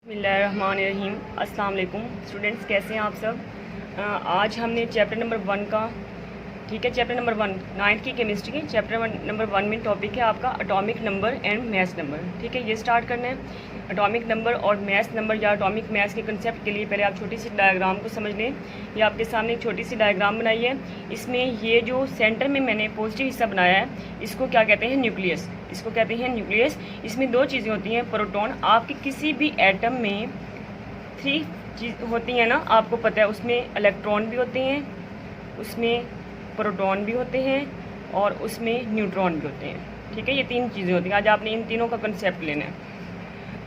बिस्मिल्लाहिर्रहमानिर्रहीम। अस्सलाम वालेकुम स्टूडेंट्स, कैसे हैं आप सब। आज हमने चैप्टर नंबर 1 का, ठीक है, चैप्टर नंबर 1 9th की केमिस्ट्री की चैप्टर नंबर 1 में टॉपिक है आपका atomic number and math number. ठीक है, ये स्टार्ट करना है। एटॉमिक नंबर और मैथ नंबर या एटॉमिक मैथ के कंसेप्ट के लिए पहले आप छोटी सी डायग्राम को समझ लें। ये आपके सामने एक छोटी सी डायग्राम बनाई है। इसमें ये जो सेंटर में मैंने पॉजिटिव हिस्सा बनाया है, इसको क्या कहते हैं, न्यूक्लियस। इसको कहते हैं न्यूक्लियस। इसमें दो चीज़ें होती हैं, प्रोटॉन। आपके किसी भी एटम में 3 चीज़ होती हैं ना, आपको पता है। उसमें इलेक्ट्रॉन भी होते हैं, उसमें प्रोटॉन भी होते हैं और उसमें न्यूट्रॉन भी होते हैं। ठीक है, ये 3 चीज़ें होती हैं। आज आपने इन तीनों का कंसेप्ट लेना है।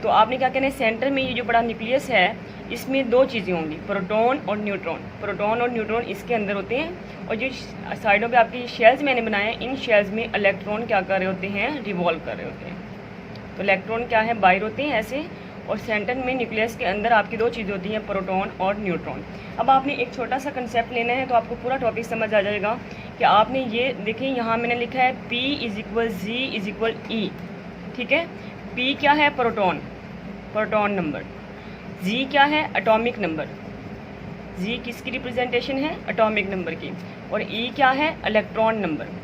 तो आपने क्या कहना है, सेंटर में ये जो बड़ा न्यूक्लियस है, इसमें 2 चीज़ें होंगी, प्रोटॉन और न्यूट्रॉन। प्रोटॉन और न्यूट्रॉन इसके अंदर होते हैं। और जो साइडों पे आपकी शेल्स मैंने बनाए हैं, इन शेल्स में इलेक्ट्रॉन क्या कर रहे होते हैं, रिवॉल्व कर रहे होते हैं। तो इलेक्ट्रॉन क्या है, बाहर होते हैं ऐसे। और सेंटर में न्यूक्लियस के अंदर आपकी 2 चीज़ें होती हैं, प्रोटॉन और न्यूट्रॉन। अब आपने एक छोटा सा कंसेप्ट लेना है तो आपको पूरा टॉपिक समझ आ जाएगा। कि आपने ये देखिए, यहाँ मैंने लिखा है P = G = E। ठीक है, P क्या है, प्रोटॉन, प्रोटॉन नंबर। G क्या है, एटॉमिक नंबर। G किसकी रिप्रेजेंटेशन है, एटॉमिक नंबर की। और E क्या है, इलेक्ट्रॉन नंबर।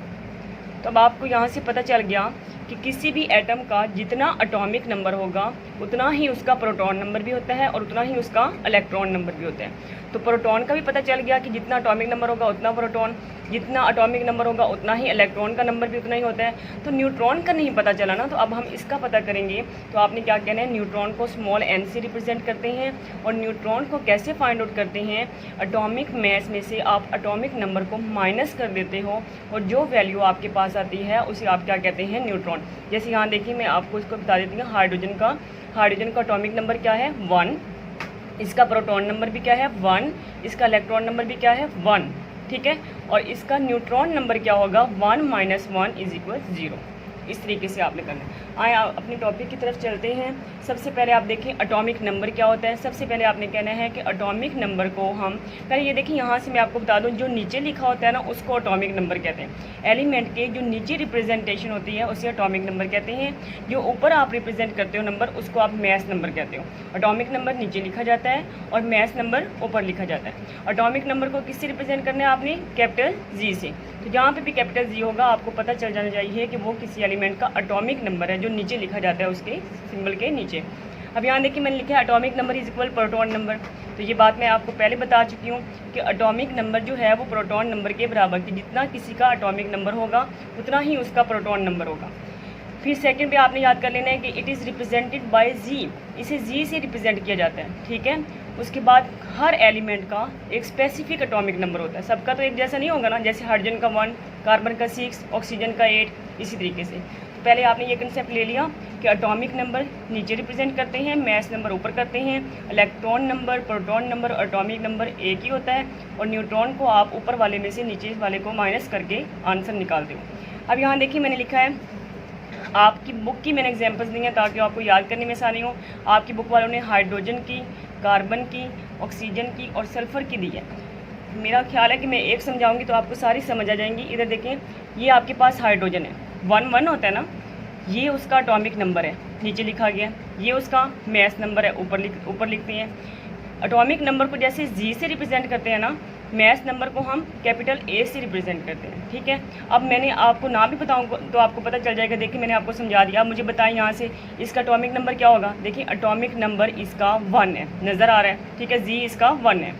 तो अब आपको यहाँ से पता चल गया कि किसी भी एटम का जितना एटॉमिक नंबर होगा उतना ही उसका प्रोटॉन नंबर भी होता है और उतना ही उसका इलेक्ट्रॉन नंबर भी होता है। तो प्रोटॉन का भी पता चल गया कि जितना एटॉमिक नंबर होगा उतना प्रोटॉन, जितना एटॉमिक नंबर होगा उतना ही इलेक्ट्रॉन का नंबर भी उतना ही होता है। तो न्यूट्रॉन का नहीं पता चला ना, तो अब हम इसका पता करेंगे। तो आपने क्या कहना है, न्यूट्रॉन को स्मॉल n से रिप्रेजेंट करते हैं। और न्यूट्रॉन को कैसे फाइंड आउट करते हैं, एटॉमिक मास में से आप एटॉमिक नंबर को माइनस कर देते हो और जो वैल्यू आपके पास आती है उसे आप क्या कहते हैं, न्यूट्रॉन। जैसे यहाँ देखिए, मैं आपको इसको बता देती हूँ। हाइड्रोजन का एटॉमिक नंबर क्या है, 1। इसका प्रोटॉन नंबर भी क्या है, 1। इसका इलेक्ट्रॉन नंबर भी क्या है, 1। ठीक है, और इसका न्यूट्रॉन नंबर क्या होगा, 1 - 1 = 0। इस तरीके से आपने करना है। आए आप अपने टॉपिक की तरफ चलते हैं। सबसे पहले आप देखें एटॉमिक नंबर क्या होता है। सबसे पहले आपने कहना है कि एटॉमिक नंबर को हम पहले ये देखिए, यहाँ से मैं आपको बता दूँ, जो नीचे लिखा होता है ना, उसको एटॉमिक नंबर कहते हैं। एलिमेंट के जो नीचे रिप्रेजेंटेशन होती है उसे एटॉमिक नंबर कहते हैं। जो ऊपर आप रिप्रेजेंट करते हो नंबर, उसको आप मैथ नंबर कहते हो। एटॉमिक नंबर नीचे लिखा जाता है और मैथ नंबर ऊपर लिखा जाता है। एटॉमिक नंबर को किससे रिप्रेजेंट करना है आपने, कैपिटल G से। तो जहाँ पे भी कैपिटल G होगा आपको पता चल जाना चाहिए कि वो किसी एलिमेंट का एटॉमिक नंबर है, जो नीचे लिखा जाता है उसके सिंबल के नीचे। अब यहाँ देखिए, मैंने लिखा है एटॉमिक नंबर = प्रोटॉन नंबर। तो ये बात मैं आपको पहले बता चुकी हूँ कि एटॉमिक नंबर जो है वो प्रोटॉन नंबर के बराबर, कि जितना किसी का एटॉमिक नंबर होगा उतना ही उसका प्रोटॉन नंबर होगा। फिर सेकंड पे आपने याद कर लेना है कि it is represented by G। इसे G से रिप्रेजेंट किया जाता है। ठीक है, उसके बाद हर एलिमेंट का एक स्पेसिफिक एटॉमिक नंबर होता है। सबका तो एक जैसा नहीं होगा ना, जैसे हाइड्रोजन का 1, कार्बन का 6, ऑक्सीजन का 8, इसी तरीके से। तो पहले आपने ये कंसेप्ट ले लिया कि एटॉमिक नंबर नीचे रिप्रेजेंट करते हैं, मैस नंबर ऊपर करते हैं। इलेक्ट्रॉन नंबर, प्रोटॉन नंबर और एटॉमिक नंबर एक ही होता है। और न्यूट्रॉन को आप ऊपर वाले में से नीचे वाले को माइनस करके आंसर निकालते हो। अब यहाँ देखिए, मैंने लिखा है, आपकी बुक की मैंने एग्जांपल्स दी हैं ताकि आपको याद करने में आसानी हो। आपकी बुक वालों ने हाइड्रोजन की, कार्बन की, ऑक्सीजन की और सल्फ़र की दी है। मेरा ख्याल है कि मैं एक समझाऊंगी तो आपको सारी समझ आ जाएंगी। इधर देखें, ये आपके पास हाइड्रोजन है, 1 होता है ना, ये उसका एटॉमिक नंबर है, नीचे लिखा गया। ये उसका मैथ नंबर है, ऊपर लिखते हैं। एटॉमिक नंबर को जैसे G से रिप्रेजेंट करते हैं ना, मैथ नंबर को हम कैपिटल A से रिप्रेजेंट करते हैं। ठीक है, अब मैंने आपको ना भी बताऊंगा तो आपको पता चल जाएगा। देखिए, मैंने आपको समझा दिया। अब मुझे बताएं यहाँ से इसका एटॉमिक नंबर क्या होगा। देखिए, एटॉमिक नंबर इसका 1 है, नज़र आ रहा है। ठीक है, G इसका 1 है।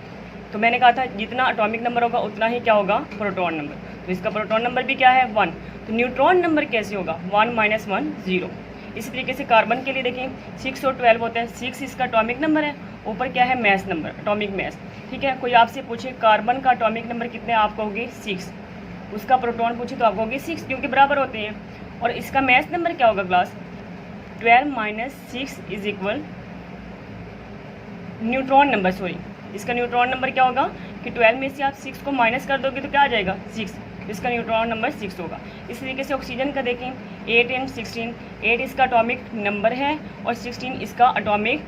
तो मैंने कहा था जितना एटॉमिक नंबर होगा उतना ही क्या होगा, प्रोटॉन नंबर। तो इसका प्रोटॉन नंबर भी क्या है, 1। तो न्यूट्रॉन नंबर कैसे होगा, 1 - 1 0। इसी तरीके से कार्बन के लिए देखें, 6 और 12 होता है। 6 इसका एटॉमिक नंबर है, ऊपर क्या है, मैथ नंबर, एटॉमिक मैथ। ठीक है, कोई आपसे पूछे कार्बन का एटॉमिक नंबर कितने, आप कहोगे 6। उसका प्रोटॉन पूछे तो आप कहोगे 6, क्योंकि बराबर होते हैं। और इसका मैथ नंबर क्या होगा क्लास, 12 - 6 = न्यूट्रॉन नंबर, सॉरी, इसका न्यूट्रॉन नंबर क्या होगा कि 12 में से आप 6 को माइनस कर दोगे तो क्या आ जाएगा, 6। इसका न्यूट्रॉन नंबर 6 होगा। इस तरीके से ऑक्सीजन का देखें, 8 और 16। 8 इसका एटॉमिक नंबर है और 16 इसका एटॉमिक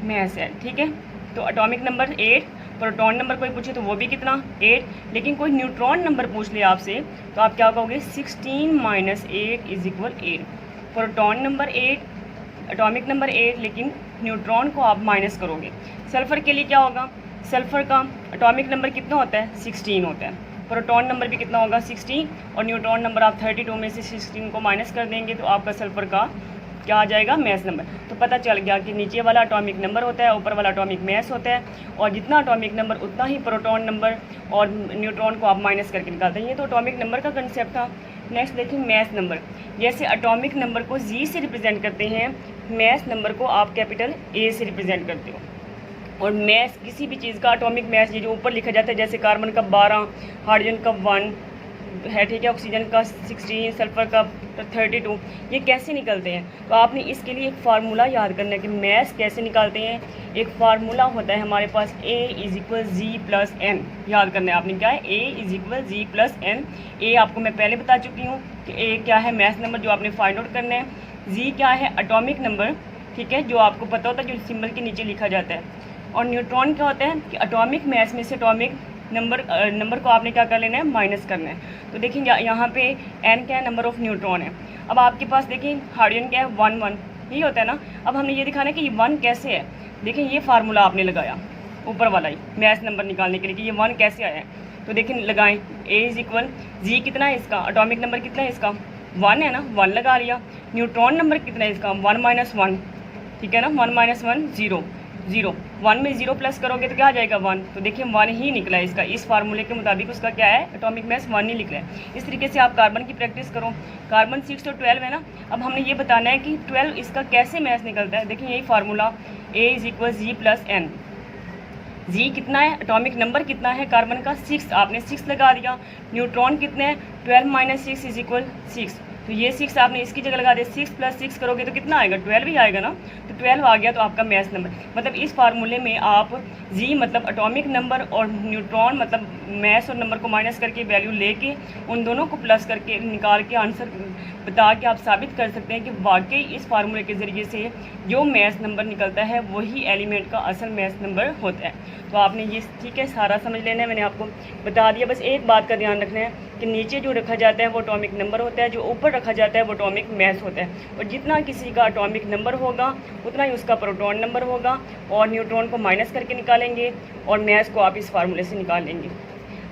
मैस है। ठीक है, तो एटॉमिक नंबर 8, प्रोटॉन नंबर कोई पूछे तो वो भी कितना, 8। लेकिन कोई न्यूट्रॉन नंबर पूछ ले आपसे तो आप क्या कहोगे, 16 - 8 = 8। प्रोटॉन नंबर 8, एटॉमिक नंबर 8, लेकिन न्यूट्रॉन को आप माइनस करोगे। सल्फ़र के लिए क्या होगा, सल्फ़र का एटॉमिक नंबर कितना होता है, 16 होता है। प्रोटॉन नंबर भी कितना होगा, 16, और न्यूट्रॉन नंबर आप 32 में से 16 को माइनस कर देंगे तो आपका सल्फ़र का क्या आ जाएगा, मैस नंबर। तो पता चल गया कि नीचे वाला एटॉमिक नंबर होता है, ऊपर वाला एटॉमिक मैस होता है, और जितना एटॉमिक नंबर उतना ही प्रोटॉन नंबर और न्यूट्रॉन को आप माइनस करके निकालते हैं। ये तो एटॉमिक नंबर का कंसेप्ट था। नेक्स्ट देखिए मैस नंबर। जैसे एटॉमिक नंबर को जी से रिप्रेजेंट करते हैं, मैस नंबर को आप कैपिटल ए से रिप्रेजेंट करते हो। और मैस किसी भी चीज़ का एटॉमिक मैस ये जो ऊपर लिखा जाता है, जैसे कार्बन का 12, हाइड्रोजन का 1 है, ठीक है, ऑक्सीजन का 16, सल्फर का 32, ये कैसे निकलते हैं। तो आपने इसके लिए एक फार्मूला याद करना है कि मैस कैसे निकालते हैं। एक फार्मूला होता है हमारे पास, A = G+N। याद करना है आपने, क्या है, A = G+N। ए आपको मैं पहले बता चुकी हूँ कि A क्या है, मैस नंबर जो आपने फाइंड आउट करना है। जी क्या है, एटॉमिक नंबर, ठीक है, जो आपको पता होता है, जो सिंबल के नीचे लिखा जाता है। और न्यूट्रॉन क्या होता है कि एटॉमिक मैस में से एटॉमिक नंबर को आपने क्या कर लेना है, माइनस करना है। तो देखिए यहाँ पे n क्या है, नंबर ऑफ न्यूट्रॉन है। अब आपके पास देखिए हाइड्रोजन क्या है, 1 यही होता है ना। अब हमने ये दिखाना है कि ये 1 कैसे है। देखिए ये फार्मूला आपने लगाया ऊपर वाला ही मैस नंबर निकालने के लिए कि ये 1 कैसे आया है। तो देखिए लगाएं, A = G कितना है इसका, एटॉमिक नंबर कितना है इसका, 1 है ना, 1 लगा लिया। न्यूट्रॉन नंबर कितना है इसका, 1 - 1, ठीक है ना, 1 - 1 0 0, 1 में 0 प्लस करोगे तो क्या आ जाएगा, 1। तो देखिए 1 ही निकला है इसका, इस फार्मूले के मुताबिक उसका क्या है, एटॉमिक मैस 1 ही निकला है। इस तरीके से आप कार्बन की प्रैक्टिस करो। कार्बन 6 और 12 है ना। अब हमने ये बताना है कि 12 इसका कैसे मैस निकलता है। देखिए यही फार्मूला, A = G+N। जी कितना है, एटॉमिक नंबर कितना है कार्बन का, 6, आपने 6 लगा दिया। न्यूट्रॉन कितने हैं, 12 - 6 = 6। तो ये 6 आपने इसकी जगह लगा दिया, 6 + 6 करोगे तो कितना आएगा, 12 ही आएगा ना। तो 12 आ गया तो आपका मैस नंबर। मतलब इस फार्मूले में आप जी मतलब एटॉमिक नंबर और न्यूट्रॉन मतलब मैस और नंबर को माइनस करके वैल्यू लेके उन दोनों को प्लस करके निकाल के आंसर बता के आप साबित कर सकते हैं कि वाकई इस फार्मूले के ज़रिए से जो मैस नंबर निकलता है वही एलिमेंट का असल मैस नंबर होता है। तो आपने ये ठीक है सारा समझ लेना है, मैंने आपको बता दिया। बस एक बात का ध्यान रखना है कि नीचे जो रखा जाता है वो एटॉमिक नंबर होता है, जो ऊपर रखा जाता है वो एटॉमिक मैस होता है। और जितना किसी का एटॉमिक नंबर होगा उतना ही उसका प्रोटॉन नंबर होगा, और न्यूट्रॉन को माइनस करके निकालेंगे और मैस को आप इस फार्मूले से निकाल लेंगे।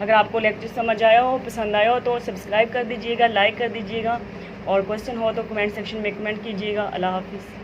अगर आपको लेक्चर समझ आया हो, पसंद आया हो तो सब्सक्राइब कर दीजिएगा, लाइक कर दीजिएगा, और क्वेश्चन हो तो कमेंट सेक्शन में कमेंट कीजिएगा। अल्लाह हाफिज़।